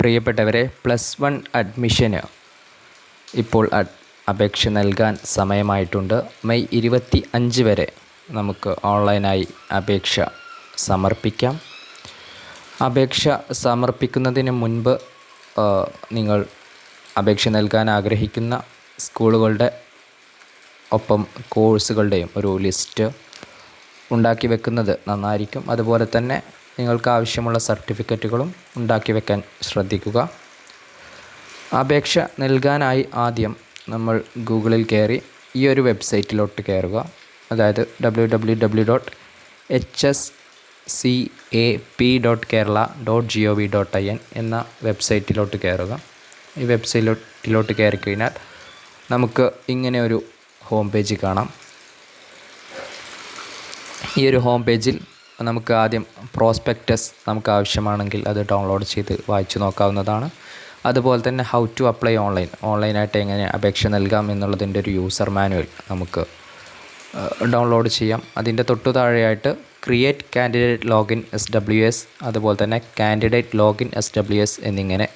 പ്രിയപ്പെട്ടവരെ, +1 അഡ്മിഷന് ഇപ്പോൾ അപേക്ഷ നൽകാൻ സമയമായിട്ടുണ്ട്. മെയ് 25 വരെ നമുക്ക് ഓൺലൈനായി അപേക്ഷ സമർപ്പിക്കാം. അപേക്ഷ സമർപ്പിക്കുന്നതിന് മുൻപ് നിങ്ങൾ അപേക്ഷ നൽകാൻ ആഗ്രഹിക്കുന്ന സ്കൂളുകളുടെ ഒപ്പം കോഴ്സുകളുടെയും ഒരു ലിസ്റ്റ് ഉണ്ടാക്കി വെക്കുന്നത് നന്നായിരിക്കും. അതുപോലെ തന്നെ നിങ്ങൾക്ക് ആവശ്യമുള്ള സർട്ടിഫിക്കറ്റുകളും ഉണ്ടാക്കി വെക്കാൻ ശ്രദ്ധിക്കുക. അപേക്ഷ നൽകാനായി ആദ്യം നമ്മൾ ഗൂഗിളിൽ കയറി ഈ ഒരു വെബ്സൈറ്റിലോട്ട് കയറുക. അതായത് www.hscap.kerala.gov.in എന്ന വെബ്സൈറ്റിലോട്ട് കയറുക. ഈ വെബ്സൈറ്റിലോട്ട് കയറി കഴിഞ്ഞാൽ നമുക്ക് ഇങ്ങനെ ഒരു ഹോം പേജ് കാണാം. ഈ ഒരു ഹോം പേജിൽ നമുക്ക് ആദ്യം പ്രോസ്പെക്ടസ് നമുക്ക് ആവശ്യമാണെങ്കിൽ അത് ഡൗൺലോഡ് ചെയ്ത് വായിച്ചു നോക്കാവുന്നതാണ്. അതുപോലെ തന്നെ ഹൗ ടു അപ്ലൈ ഓൺലൈനായിട്ട് എങ്ങനെ അപേക്ഷ നൽകാം എന്നുള്ളതിൻ്റെ ഒരു യൂസർ മാനുവൽ നമുക്ക് ഡൗൺലോഡ് ചെയ്യാം. അതിൻ്റെ തൊട്ടു താഴെയായിട്ട് ക്രിയേറ്റ് കാൻഡിഡേറ്റ് ലോഗിൻ SWS, അതുപോലെ തന്നെ കാൻഡിഡേറ്റ് ലോഗിൻ SWS എന്നിങ്ങനെ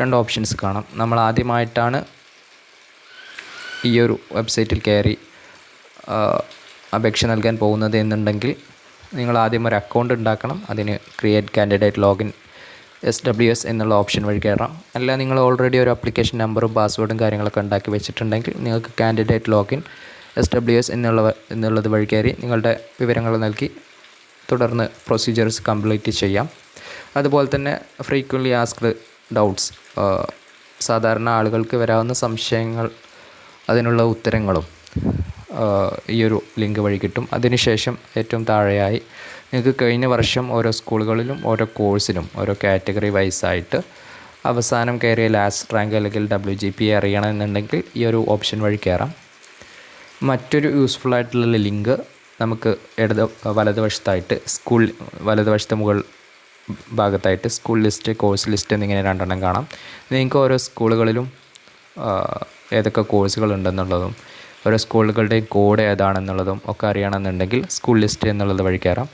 2 ഓപ്ഷൻസ് കാണാം. നമ്മൾ ആദ്യമായിട്ടാണ് ഈ ഒരു വെബ്സൈറ്റിൽ കയറി അപേക്ഷ നൽകാൻ പോകുന്നത് എന്നുണ്ടെങ്കിൽ നിങ്ങൾ ആദ്യം ഒരു അക്കൗണ്ട് ഉണ്ടാക്കണം. അതിന് ക്രിയേറ്റ് കാൻഡിഡേറ്റ് ലോഗിൻ SWS എന്നുള്ള ഓപ്ഷൻ വഴി കയറാം. അല്ല, നിങ്ങൾ ഓൾറെഡി ഒരു ആപ്ലിക്കേഷൻ നമ്പറും പാസ്വേഡും കാര്യങ്ങളൊക്കെ ഉണ്ടാക്കി വെച്ചിട്ടുണ്ടെങ്കിൽ നിങ്ങൾക്ക് കാൻഡിഡേറ്റ് ലോഗിൻ SWS എന്നുള്ളത് വഴി കയറി നിങ്ങളുടെ വിവരങ്ങൾ നൽകി തുടർന്ന് പ്രൊസീജിയേഴ്സ് കംപ്ലീറ്റ് ചെയ്യാം. അതുപോലെ തന്നെ ഫ്രീക്വൻ്റ്ലി ആസ്ക്ഡ് ഡൗട്ട്സ്, സാധാരണ ആളുകൾക്ക് വരാവുന്ന സംശയങ്ങൾ, അതിനുള്ള ഉത്തരങ്ങളും ഈ ഒരു ലിങ്ക് വഴി കിട്ടും. അതിനുശേഷം ഏറ്റവും താഴെയായി നിങ്ങൾക്ക് കഴിഞ്ഞ വർഷം ഓരോ സ്കൂളുകളിലും ഓരോ കോഴ്സിനും ഓരോ കാറ്റഗറി വൈസായിട്ട് അവസാനം കയറിയ ലാസ്റ്റ് റാങ്ക് അല്ലെങ്കിൽ WGPA അറിയണമെന്നുണ്ടെങ്കിൽ ഈ ഒരു ഓപ്ഷൻ വഴി കയറാം. മറ്റൊരു യൂസ്ഫുൾ ആയിട്ടുള്ള ലിങ്ക് നമുക്ക് വലതുവശത്തായിട്ട് വലതുവശത്തെ മുകൾ ഭാഗത്തായിട്ട് സ്കൂൾ ലിസ്റ്റ്, കോഴ്സ് ലിസ്റ്റ് എന്നിങ്ങനെ 2 എണ്ണം കാണാം. നിങ്ങൾക്ക് ഓരോ സ്കൂളുകളിലും ഏതൊക്കെ കോഴ്സുകൾ ഉണ്ടെന്നുള്ളതും ഓരോ സ്കൂളുകളുടെയും കോഡ് ഏതാണെന്നുള്ളതും ഒക്കെ അറിയണമെന്നുണ്ടെങ്കിൽ സ്കൂൾ ലിസ്റ്റ് എന്നുള്ളത് വഴി കയറാം.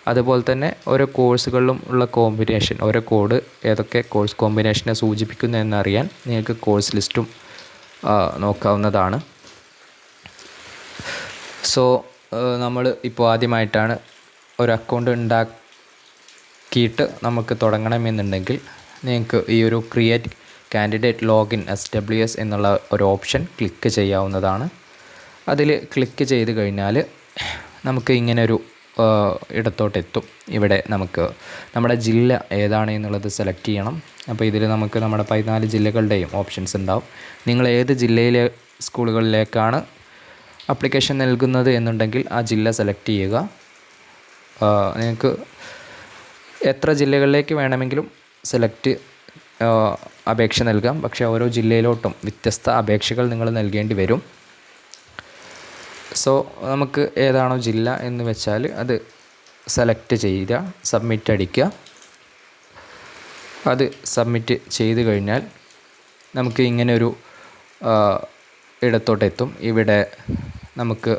അതുപോലെ തന്നെ ഓരോ കോഴ്സുകളിലും ഉള്ള കോമ്പിനേഷൻ, ഓരോ കോഡ് ഏതൊക്കെ കോഴ്സ് കോമ്പിനേഷനെ സൂചിപ്പിക്കുന്നു എന്നറിയാൻ നിങ്ങൾക്ക് കോഴ്സ് ലിസ്റ്റും നോക്കാവുന്നതാണ്. സോ നമ്മൾ ഇപ്പോൾ ആദ്യമായിട്ടാണ് ഒരു അക്കൗണ്ട് ഉണ്ടാക്കിയിട്ട് നമുക്ക് തുടങ്ങണമെന്നുണ്ടെങ്കിൽ നിങ്ങൾക്ക് ഈ ഒരു ക്രിയേറ്റ് കാൻഡിഡേറ്റ് ലോഗിൻ SWS എന്നുള്ള ഒരു ഓപ്ഷൻ ക്ലിക്ക് ചെയ്യാവുന്നതാണ്. അതിൽ ക്ലിക്ക് ചെയ്ത് കഴിഞ്ഞാൽ നമുക്ക് ഇങ്ങനൊരു ഇടത്തോട്ടെത്തും. ഇവിടെ നമുക്ക് നമ്മുടെ ജില്ല ഏതാണ് എന്നുള്ളത് സെലക്ട് ചെയ്യണം. അപ്പോൾ ഇതിൽ നമുക്ക് നമ്മുടെ 14 ജില്ലകളുടെയും ഓപ്ഷൻസ് ഉണ്ടാവും. നിങ്ങൾ ഏത് ജില്ലയിലെ സ്കൂളുകളിലേക്കാണ് ആപ്ലിക്കേഷൻ നൽകുന്നത് എന്നുണ്ടെങ്കിൽ ആ ജില്ല സെലക്ട് ചെയ്യുക. നിങ്ങൾക്ക് എത്ര ജില്ലകളിലേക്ക് വേണമെങ്കിലും അപേക്ഷ നൽകാം. പക്ഷേ ഓരോ ജില്ലയിലോട്ടും വ്യത്യസ്ത അപേക്ഷകൾ നിങ്ങൾ നൽകേണ്ടി വരും. സോ നമുക്ക് ഏതാണോ ജില്ല എന്ന് വെച്ചാൽ അത് സെലക്ട് ചെയ്യുക, സബ്മിറ്റ് അടിക്കുക. അത് സബ്മിറ്റ് ചെയ്ത് കഴിഞ്ഞാൽ നമുക്ക് ഇങ്ങനെയൊരു ഇടത്തോട്ടെത്തും. ഇവിടെ നമുക്ക്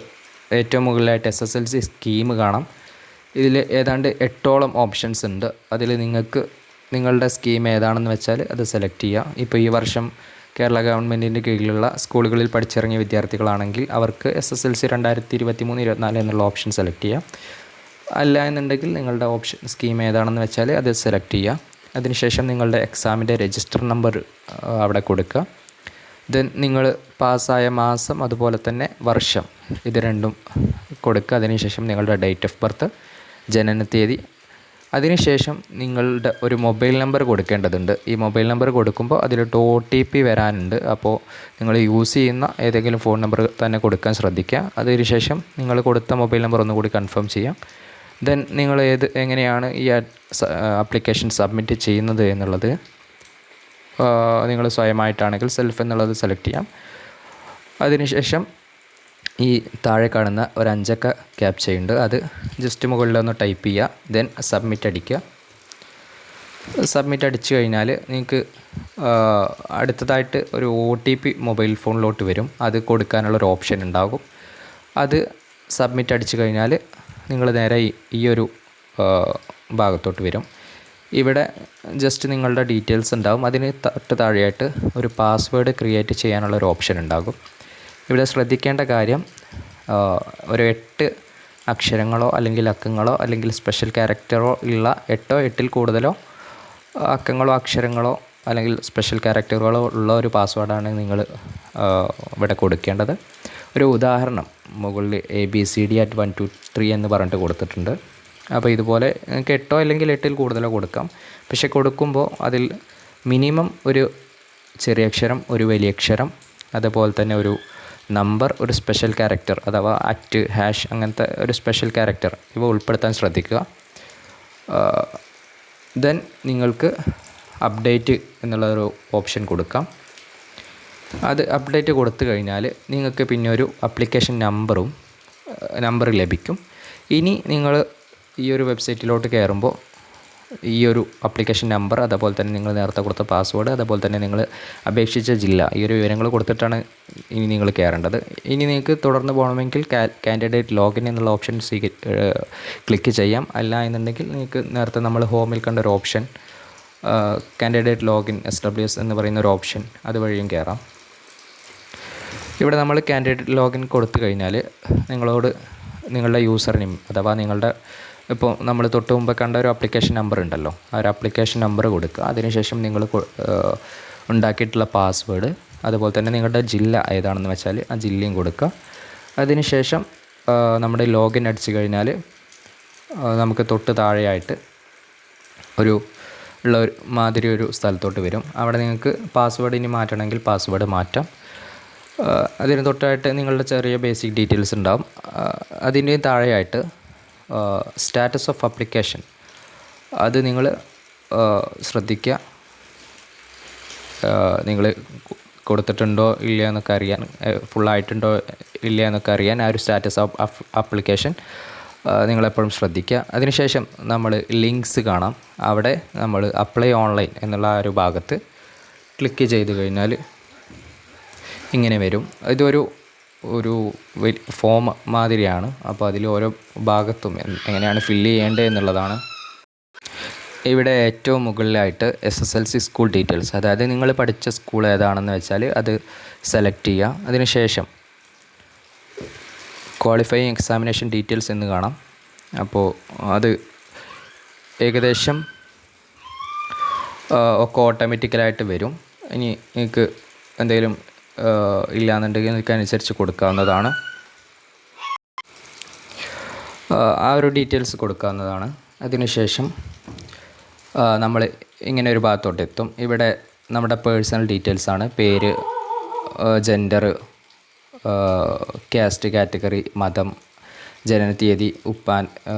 ഏറ്റവും മുകളിലായിട്ട് SSLC സ്കീം കാണാം. ഇതിൽ ഏതാണ്ട് 8ഓളം ഓപ്ഷൻസ് ഉണ്ട്. അതിൽ നിങ്ങൾക്ക് നിങ്ങളുടെ സ്കീം ഏതാണെന്ന് വെച്ചാൽ അത് സെലക്ട് ചെയ്യുക. ഇപ്പോൾ ഈ വർഷം കേരള ഗവൺമെൻറ്റിൻ്റെ കീഴിലുള്ള സ്കൂളുകളിൽ പഠിച്ചിറങ്ങിയ വിദ്യാർത്ഥികളാണെങ്കിൽ അവർക്ക് SSLC 2023-24 എന്നുള്ള ഓപ്ഷൻ സെലക്ട് ചെയ്യാം. അല്ല എന്നുണ്ടെങ്കിൽ നിങ്ങളുടെ ഓപ്ഷൻ സ്കീം ഏതാണെന്ന് വെച്ചാൽ അത് സെലക്ട് ചെയ്യുക. അതിനുശേഷം നിങ്ങളുടെ എക്സാമിൻ്റെ രജിസ്റ്റർ നമ്പർ അവിടെ കൊടുക്കുക. ദെൻ നിങ്ങൾ പാസ്സായ മാസം അതുപോലെ തന്നെ വർഷം ഇത് രണ്ടും കൊടുക്കുക. അതിനുശേഷം നിങ്ങളുടെ ഡേറ്റ് ഓഫ് ബർത്ത്, ജനനത്തീയതി, അതിനുശേഷം നിങ്ങളുടെ ഒരു മൊബൈൽ നമ്പർ കൊടുക്കേണ്ടതുണ്ട്. ഈ മൊബൈൽ നമ്പർ കൊടുക്കുമ്പോൾ അതിലോട്ട് OTP വരാനുണ്ട്. അപ്പോൾ നിങ്ങൾ യൂസ് ചെയ്യുന്ന ഏതെങ്കിലും ഫോൺ നമ്പർ തന്നെ കൊടുക്കാൻ ശ്രദ്ധിക്കുക. അതിനുശേഷം നിങ്ങൾ കൊടുത്ത മൊബൈൽ നമ്പർ ഒന്നുകൂടി കൺഫേം ചെയ്യാം. ദെൻ നിങ്ങൾ എങ്ങനെയാണ് ഈ ആപ്ലിക്കേഷൻ സബ്മിറ്റ് ചെയ്യുന്നത് എന്നുള്ളത് നിങ്ങൾ സ്വയമായിട്ടാണെങ്കിൽ സെൽഫ് എന്നുള്ളത് സെലക്ട് ചെയ്യാം. അതിനുശേഷം ഈ താഴെ കാണുന്ന ഒരു 5 അക്ക ക്യാപ്ചയുണ്ട്, അത് ജസ്റ്റ് മുകളിലൊന്ന് ടൈപ്പ് ചെയ്യുക. ദെൻ സബ്മിറ്റ് അടിക്കുക. സബ്മിറ്റ് അടിച്ചു കഴിഞ്ഞാൽ നിങ്ങൾക്ക് അടുത്തതായിട്ട് ഒരു OTP മൊബൈൽ ഫോണിലോട്ട് വരും. അത് കൊടുക്കാനുള്ളൊരു ഓപ്ഷൻ ഉണ്ടാകും. അത് സബ്മിറ്റ് അടിച്ചു കഴിഞ്ഞാൽ നിങ്ങൾ നേരെ ഈ ഒരു ഭാഗത്തോട്ട് വരും. ഇവിടെ ജസ്റ്റ് നിങ്ങളുടെ ഡീറ്റെയിൽസ് ഉണ്ടാകും. അതിന് തൊട്ട് താഴെയായിട്ട് ഒരു പാസ്വേഡ് ക്രിയേറ്റ് ചെയ്യാനുള്ള ഒരു ഓപ്ഷൻ ഉണ്ടാകും. ഇവിടെ ശ്രദ്ധിക്കേണ്ട കാര്യം ഒരു 8 അക്ഷരങ്ങളോ അല്ലെങ്കിൽ അക്കങ്ങളോ അല്ലെങ്കിൽ സ്പെഷ്യൽ ക്യാരക്ടറോ ഉള്ള 8 8-ൽ കൂടുതലോ അക്കങ്ങളോ അക്ഷരങ്ങളോ അല്ലെങ്കിൽ സ്പെഷ്യൽ ക്യാരക്ടറുകളോ ഉള്ള ഒരു പാസ്വേഡാണ് നിങ്ങൾ ഇവിടെ കൊടുക്കേണ്ടത്. ഒരു ഉദാഹരണം മുകളിൽ ABCD@123 എന്ന് പറഞ്ഞിട്ട് കൊടുത്തിട്ടുണ്ട്. അപ്പോൾ ഇതുപോലെ നിങ്ങൾക്ക് 8 അല്ലെങ്കിൽ 8-ൽ കൂടുതലോ കൊടുക്കാം. പക്ഷേ കൊടുക്കുമ്പോൾ അതിൽ മിനിമം ഒരു ചെറിയ അക്ഷരം, ഒരു വലിയ അക്ഷരം, അതുപോലെ തന്നെ ഒരു നമ്പർ, ഒരു സ്പെഷ്യൽ ക്യാരക്ടർ അഥവാ @ ഹാഷ് അങ്ങനത്തെ ഒരു സ്പെഷ്യൽ ക്യാരക്ടർ ഇവ ഉൾപ്പെടുത്താൻ ശ്രദ്ധിക്കുക. ദെൻ നിങ്ങൾക്ക് അപ്ഡേറ്റ് എന്നുള്ളൊരു ഓപ്ഷൻ കൊടുക്കാം. അത് അപ്ഡേറ്റ് കൊടുത്തു കഴിഞ്ഞാൽ നിങ്ങൾക്ക് പിന്നെ ഒരു ആപ്ലിക്കേഷൻ നമ്പർ ലഭിക്കും. ഇനി നിങ്ങൾ ഈ ഒരു വെബ്സൈറ്റിലോട്ട് കയറുമ്പോൾ ഈ ഒരു ആപ്ലിക്കേഷൻ നമ്പർ, അതുപോലെ തന്നെ നിങ്ങൾ നേരത്തെ കൊടുത്ത പാസ്വേഡ്, അതുപോലെ തന്നെ നിങ്ങൾ അപേക്ഷിച്ച ജില്ല, ഈ ഒരു വിവരങ്ങൾ കൊടുത്തിട്ടാണ് ഇനി നിങ്ങൾ കയറേണ്ടത്. ഇനി നിങ്ങൾക്ക് തുടർന്ന് പോകണമെങ്കിൽ കാൻഡിഡേറ്റ് ലോഗിൻ എന്നുള്ള ഓപ്ഷൻ ക്ലിക്ക് ചെയ്യാം. അല്ല എന്നുണ്ടെങ്കിൽ നിങ്ങൾക്ക് നേരത്തെ നമ്മൾ ഹോമിൽ കണ്ട ഒരു ഓപ്ഷൻ കാൻഡിഡേറ്റ് ലോഗിൻ SWS എന്ന് പറയുന്ന ഒരു ഓപ്ഷൻ അതുവഴിയും കയറാം. ഇവിടെ നമ്മൾ കാൻഡിഡേറ്റ് ലോഗിൻ കൊടുത്തു കഴിഞ്ഞാൽ നിങ്ങളോട് നിങ്ങളുടെ യൂസർ നെയിം അഥവാ നിങ്ങളുടെ ഇപ്പോൾ നമ്മൾ തൊട്ട് മുമ്പ് കണ്ട ഒരു ആപ്ലിക്കേഷൻ നമ്പർ ഉണ്ടല്ലോ, ആ ഒരു ആപ്ലിക്കേഷൻ നമ്പർ കൊടുക്കുക. അതിനുശേഷം നിങ്ങൾ ഉണ്ടാക്കിയിട്ടുള്ള പാസ്വേഡ്, അതുപോലെ തന്നെ നിങ്ങളുടെ ജില്ല ഏതാണെന്ന് വെച്ചാൽ ആ ജില്ലയും കൊടുക്കുക. അതിനുശേഷം നമ്മുടെ ലോഗിൻ അടിച്ചു കഴിഞ്ഞാൽ നമുക്ക് തൊട്ട് താഴെയായിട്ട് ഒരു മാതിരി ഒരു സ്ഥലത്തോട്ട് വരും. അവിടെ നിങ്ങൾക്ക് പാസ്വേഡ് ഇനി മാറ്റണമെങ്കിൽ പാസ്വേഡ് മാറ്റാം. അതിന് തൊട്ടായിട്ട് നിങ്ങളുടെ ചെറിയ ബേസിക് ഡീറ്റെയിൽസ് ഉണ്ടാകും. അതിന് താഴെയായിട്ട് സ്റ്റാറ്റസ് ഓഫ് ആപ്ലിക്കേഷൻ അത് നിങ്ങൾ ശ്രദ്ധിക്കുക. നിങ്ങൾ കൊടുത്തിട്ടുണ്ടോ ഇല്ല എന്നൊക്കെ അറിയാൻ, ഫുള്ളായിട്ടുണ്ടോ ഇല്ല എന്നൊക്കെ അറിയാൻ ആ ഒരു സ്റ്റാറ്റസ് ഓഫ് ആപ്ലിക്കേഷൻ നിങ്ങളെപ്പോഴും ശ്രദ്ധിക്കുക. അതിനുശേഷം നമ്മൾ ലിങ്ക്സ് കാണാം. അവിടെ നമ്മൾ അപ്ലൈ ഓൺലൈൻ എന്നുള്ള ആ ഒരു ഭാഗത്ത് ക്ലിക്ക് ചെയ്ത് കഴിഞ്ഞാൽ ഇങ്ങനെ വരും. ഇതൊരു ഫോം മാതിരിയാണ്. അപ്പോൾ അതിൽ ഓരോ ഭാഗത്തും എങ്ങനെയാണ് ഫില്ല് ചെയ്യേണ്ടത് എന്നുള്ളതാണ്. ഇവിടെ ഏറ്റവും മുകളിലായിട്ട് SSLC സ്കൂൾ ഡീറ്റെയിൽസ്, അതായത് നിങ്ങൾ പഠിച്ച സ്കൂൾ ഏതാണെന്ന് വെച്ചാൽ അത് സെലക്ട് ചെയ്യുക. അതിനുശേഷം ക്വാളിഫയിങ് എക്സാമിനേഷൻ ഡീറ്റെയിൽസ് എന്ന് കാണാം. അപ്പോൾ അത് ഏകദേശം ഒക്കെ ഓട്ടോമാറ്റിക്കലായിട്ട് വരും. ഇനി നിങ്ങൾക്ക് എന്തെങ്കിലും ഇല്ലയെന്നുണ്ടെങ്കിൽ നിങ്ങൾക്ക് അനുസരിച്ച് കൊടുക്കാവുന്നതാണ്. ആ ഒരു ഡീറ്റെയിൽസ് കൊടുക്കാവുന്നതാണ്. അതിനുശേഷം നമ്മൾ ഇങ്ങനെ ഒരു ഭാഗത്തോട്ട് എത്തും. ഇവിടെ നമ്മുടെ പേഴ്സണൽ ഡീറ്റെയിൽസാണ്. പേര്, ജെൻഡർ, കാസ്റ്റ്, കാറ്റഗറി, മതം, ജനനത്തീയതി, ഉപ്പാൻ,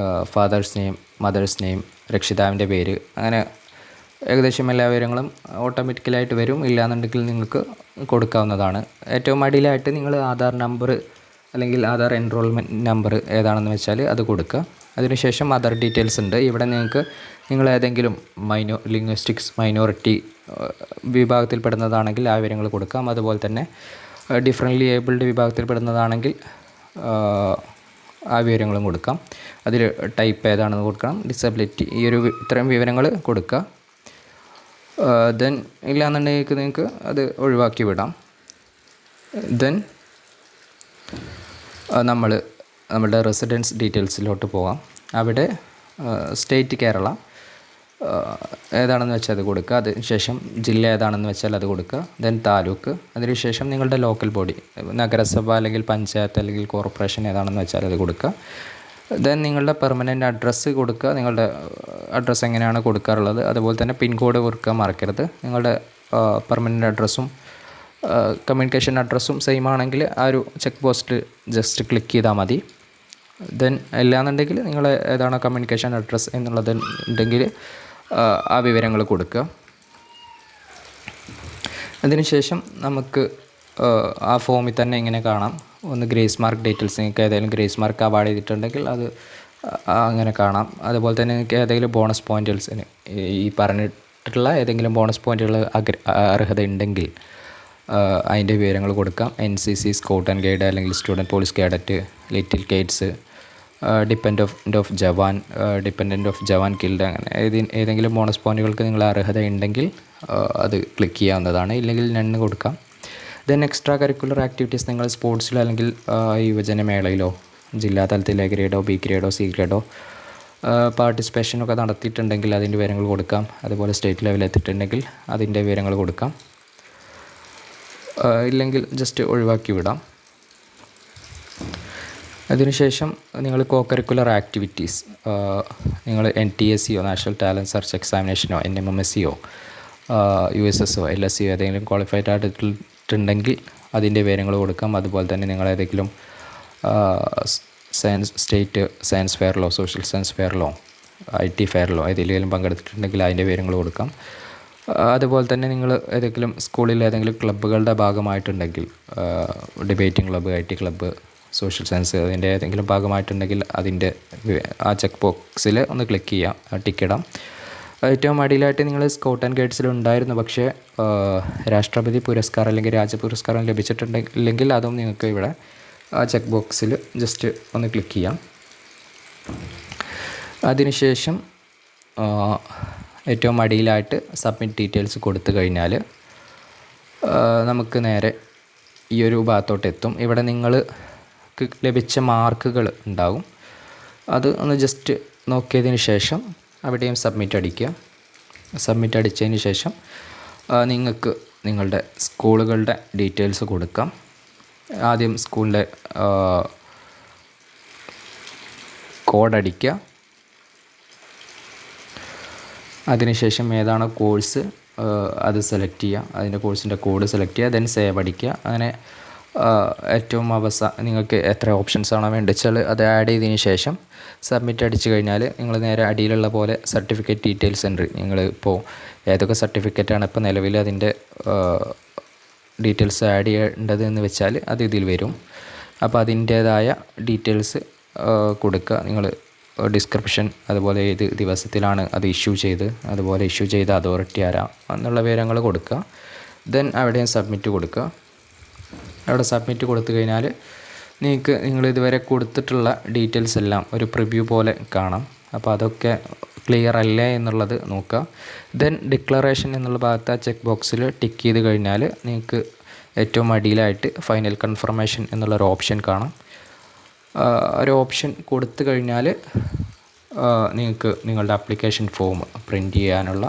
ഫാദേഴ്സ് നെയിം, മദേഴ്സ് നെയിം, രക്ഷിതാവിൻ്റെ പേര്, അങ്ങനെ ഏകദേശം എല്ലാ വിവരങ്ങളും ഓട്ടോമാറ്റിക്കലായിട്ട് വരും. ഇല്ലയെന്നുണ്ടെങ്കിൽ നിങ്ങൾക്ക് കൊടുക്കാവുന്നതാണ്. ഏറ്റവും അടിയിലായിട്ട് നിങ്ങൾ ആധാർ നമ്പർ അല്ലെങ്കിൽ ആധാർ എൻറോൾമെൻറ്റ് നമ്പർ ഏതാണെന്ന് വെച്ചാൽ അത് കൊടുക്കുക. അതിനുശേഷം അതർ ഡീറ്റെയിൽസ് ഉണ്ട്. ഇവിടെ നിങ്ങൾക്ക് നിങ്ങൾ ഏതെങ്കിലും ലിംഗ്വിസ്റ്റിക്സ് മൈനോറിറ്റി വിഭാഗത്തിൽപ്പെടുന്നതാണെങ്കിൽ ആ വിവരങ്ങൾ കൊടുക്കാം. അതുപോലെ തന്നെ ഡിഫറൻ്റ്ലി ഏബിൾഡ് വിഭാഗത്തിൽപ്പെടുന്നതാണെങ്കിൽ ആ വിവരങ്ങളും കൊടുക്കാം. അതിൽ ടൈപ്പ് ഏതാണെന്ന് കൊടുക്കണം, ഡിസബിലിറ്റി, ഈ ഒരു ഇത്തരം വിവരങ്ങൾ കൊടുക്കുക. ദെൻ ഇല്ലയെന്നുണ്ടെങ്കിൽ നിങ്ങൾക്ക് അത് ഒഴിവാക്കി വിടാം. ദെൻ നമ്മളുടെ റെസിഡൻസ് ഡീറ്റെയിൽസിലോട്ട് പോകാം. അവിടെ സ്റ്റേറ്റ് കേരള ഏതാണെന്ന് വെച്ചാൽ അത് കൊടുക്കുക. അതിനുശേഷം ജില്ല ഏതാണെന്ന് വെച്ചാൽ അത് കൊടുക്കുക. ദെൻ താലൂക്ക്, അതിനുശേഷം നിങ്ങളുടെ ലോക്കൽ ബോഡി, നഗരസഭ അല്ലെങ്കിൽ പഞ്ചായത്ത് അല്ലെങ്കിൽ കോർപ്പറേഷൻ ഏതാണെന്ന് വെച്ചാൽ അത് കൊടുക്കുക. ദെൻ നിങ്ങളുടെ പെർമനൻ്റ് അഡ്രസ്സ് കൊടുക്കുക. നിങ്ങളുടെ അഡ്രസ്സ് എങ്ങനെയാണ് കൊടുക്കാറുള്ളത്, അതുപോലെ തന്നെ പിൻകോഡ് കൊടുക്കാൻ മറക്കരുത്. നിങ്ങളുടെ പെർമനൻ്റ് അഡ്രസ്സും കമ്മ്യൂണിക്കേഷൻ അഡ്രസ്സും സെയിം ആണെങ്കിൽ ആ ഒരു ചെക്ക് പോസ്റ്റ് ജസ്റ്റ് ക്ലിക്ക് ചെയ്താൽ മതി. ദെൻ അല്ലാന്നുണ്ടെങ്കിൽ നിങ്ങൾ ഏതാണോ കമ്മ്യൂണിക്കേഷൻ അഡ്രസ്സ് എന്നുള്ളത് ഉണ്ടെങ്കിൽ ആ വിവരങ്ങൾ കൊടുക്കുക. അതിനുശേഷം നമുക്ക് ആ ഫോമിൽ തന്നെ ഇങ്ങനെ കാണാം, ഒന്ന് ഗ്രേസ് മാർക്ക് ഡീറ്റെയിൽസ്. നിങ്ങൾക്ക് ഏതെങ്കിലും ഗ്രേസ് മാർക്ക് അവാർഡ് ചെയ്തിട്ടുണ്ടെങ്കിൽ അത് അങ്ങനെ കാണാം. അതുപോലെ തന്നെ നിങ്ങൾക്ക് ഏതെങ്കിലും ബോണസ് പോയിൻറ്റുകൾസിന് ഈ പറഞ്ഞിട്ടുള്ള ഏതെങ്കിലും ബോണസ് പോയിൻറ്റുകൾ അർഹത ഉണ്ടെങ്കിൽ അതിൻ്റെ വിവരങ്ങൾ കൊടുക്കാം. NCC, സ്കൗട്ട് ആൻഡ് ഗൈഡ് അല്ലെങ്കിൽ student police cadet, little കേഡ്സ്, dependent of jawan killed, അങ്ങനെ ഏതെങ്കിലും ബോണസ് പോയിന്റുകൾക്ക് നിങ്ങൾ അർഹത ഉണ്ടെങ്കിൽ അത് ക്ലിക്ക് ചെയ്യാവുന്നതാണ്, ഇല്ലെങ്കിൽ നണ്ണ് കൊടുക്കാം. ദെൻ എക്സ്ട്രാ കരിക്കുലർ ആക്ടിവിറ്റീസ്, നിങ്ങൾ സ്പോർട്സിലോ അല്ലെങ്കിൽ യുവജനമേളയിലോ ജില്ലാ തലത്തിൽ എ ഗ്രേഡോ ബി ഗ്രേഡോ സി ഗ്രേഡോ പാർട്ടിസിപ്പേഷനൊക്കെ നടത്തിയിട്ടുണ്ടെങ്കിൽ അതിൻ്റെ വിവരങ്ങൾ കൊടുക്കാം. അതുപോലെ സ്റ്റേറ്റ് ലെവലിൽ എത്തിയിട്ടുണ്ടെങ്കിൽ അതിൻ്റെ വിവരങ്ങൾ കൊടുക്കാം. ഇല്ലെങ്കിൽ ജസ്റ്റ് ഒഴിവാക്കി വിടാം. അതിനുശേഷം നിങ്ങൾ കോ കരിക്കുലർ ആക്ടിവിറ്റീസ്, നിങ്ങൾ NTSEയോ നാഷണൽ ടാലൻറ്റ് സെർച്ച് എക്സാമിനേഷനോ NMMSEയോ USSO LSEയോ ഏതെങ്കിലും ക്വാളിഫൈഡ് ആയിട്ടുണ്ടെങ്കിൽ അതിൻ്റെ വിവരങ്ങൾ കൊടുക്കാം. അതുപോലെ തന്നെ നിങ്ങൾ ഏതെങ്കിലും സ്റ്റേറ്റ് സയൻസ് ഫെയറിലോ സോഷ്യൽ സയൻസ് ഫെയറിലോ IT ഫെയറിലോ ഏതെങ്കിലും പങ്കെടുത്തിട്ടുണ്ടെങ്കിൽ അതിൻ്റെ വിവരങ്ങൾ കൊടുക്കാം. അതുപോലെ തന്നെ നിങ്ങൾ ഏതെങ്കിലും സ്കൂളിൽ ഏതെങ്കിലും ക്ലബ്ബുകളുടെ ഭാഗമായിട്ടുണ്ടെങ്കിൽ, debating club, IT club, social science, അതിൻ്റെ ഏതെങ്കിലും ഭാഗമായിട്ടുണ്ടെങ്കിൽ അതിൻ്റെ ആ ചെക്ക് ബോക്സിൽ ഒന്ന് ക്ലിക്ക് ചെയ്യാം, ടിക്കിടാം. ഏറ്റവും അടിയിലായിട്ട് നിങ്ങൾ സ്കൗട്ട് ആൻഡ് ഗൈഡ്സിൽ ഉണ്ടായിരുന്നു, പക്ഷേ രാഷ്ട്രപതി പുരസ്കാരം അല്ലെങ്കിൽ രാജപുരസ്കാരം ലഭിച്ചിട്ടുണ്ടെങ്കിൽ അതും നിങ്ങൾക്ക് ഇവിടെ ആ ചെക്ക് ബോക്സിൽ ജസ്റ്റ് ഒന്ന് ക്ലിക്ക് ചെയ്യാം. അതിനുശേഷം ഏറ്റവും അടിയിലായിട്ട് സബ്മിറ്റ് ഡീറ്റെയിൽസ് കൊടുത്തു കഴിഞ്ഞാൽ നമുക്ക് നേരെ ഈ ഒരു ഭാഗത്തോട്ട് എത്തും. ഇവിടെ നിങ്ങൾക്ക് ലഭിച്ച മാർക്കുകൾ ഉണ്ടാകും, അത് ഒന്ന് ജസ്റ്റ് നോക്കിയതിന് ശേഷം അവിടെയും സബ്മിറ്റ് അടിക്കുക. സബ്മിറ്റ് അടിച്ചതിന് ശേഷം നിങ്ങൾക്ക് നിങ്ങളുടെ സ്കൂളുകളുടെ ഡീറ്റെയിൽസ് കൊടുക്കാം. ആദ്യം സ്കൂളിൻ്റെ കോഡ് അടിക്കുക. അതിനുശേഷം ഏതാണോ കോഴ്സ് അത് സെലക്ട് ചെയ്യുക, അതിൻ്റെ കോഴ്സിൻ്റെ കോഡ് സെലക്ട് ചെയ്യുക, ദെൻ സേവ് അടിക്കുക. അങ്ങനെ ഏറ്റവും നിങ്ങൾക്ക് എത്ര ഓപ്ഷൻസ് ആണോ വേണ്ടത് വെച്ചാൽ അത് ആഡ് ചെയ്തതിന് ശേഷം സബ്മിറ്റ് അടിച്ചു കഴിഞ്ഞാൽ നിങ്ങൾ നേരെ അടിയിലുള്ള പോലെ സർട്ടിഫിക്കറ്റ് ഡീറ്റെയിൽസ് ഉണ്ട്. നിങ്ങൾ ഇപ്പോൾ ഏതൊക്കെ സർട്ടിഫിക്കറ്റാണ് ഇപ്പോൾ നിലവിൽ അതിൻ്റെ ഡീറ്റെയിൽസ് ആഡ് ചെയ്യേണ്ടത് എന്ന് വെച്ചാൽ അത് ഇതിൽ വരും. അപ്പോൾ അതിൻ്റേതായ ഡീറ്റെയിൽസ് കൊടുക്കുക. നിങ്ങൾ ഡിസ്ക്രിപ്ഷൻ, അതുപോലെ ഏത് ദിവസത്തിലാണ് അത് ഇഷ്യൂ ചെയ്ത്, അതുപോലെ ഇഷ്യൂ ചെയ്ത അതോറിറ്റി ആരാ എന്നുള്ള വിവരങ്ങൾ കൊടുക്കുക. ദെൻ അവിടെയും സബ്മിറ്റ് കൊടുക്കുക. അവിടെ സബ്മിറ്റ് കൊടുത്തു കഴിഞ്ഞാൽ നിങ്ങൾ ഇതുവരെ കൊടുത്തിട്ടുള്ള ഡീറ്റെയിൽസ് എല്ലാം ഒരു പ്രിവ്യൂ പോലെ കാണാം. അപ്പോൾ അതൊക്കെ ക്ലിയർ അല്ലേ എന്നുള്ളത് നോക്കുക. ദെൻ ഡിക്ലറേഷൻ എന്നുള്ള ഭാഗത്ത് ആ ചെക്ക് ബോക്സിൽ ടിക്ക് ചെയ്ത് കഴിഞ്ഞാൽ നിങ്ങൾക്ക് ഏറ്റവും അടിയിലായിട്ട് ഫൈനൽ കൺഫർമേഷൻ എന്നുള്ളൊരു ഓപ്ഷൻ കാണാം. ഒരു ഓപ്ഷൻ കൊടുത്തു കഴിഞ്ഞാൽ നിങ്ങൾക്ക് നിങ്ങളുടെ ആപ്ലിക്കേഷൻ ഫോം പ്രിൻ്റ് ചെയ്യാനുള്ള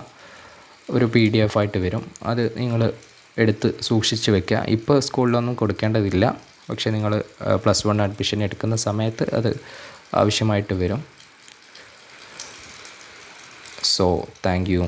ഒരു PDF ആയിട്ട് വരും. അത് നിങ്ങൾ എടുത്ത് സൂക്ഷിച്ച് വെക്കുക. ഇപ്പോൾ സ്കൂളിലൊന്നും കൊടുക്കേണ്ടതില്ല, പക്ഷേ നിങ്ങൾ +1 അഡ്മിഷൻ എടുക്കുന്ന സമയത്ത് അത് ആവശ്യമായിട്ട് വരും. So thank you.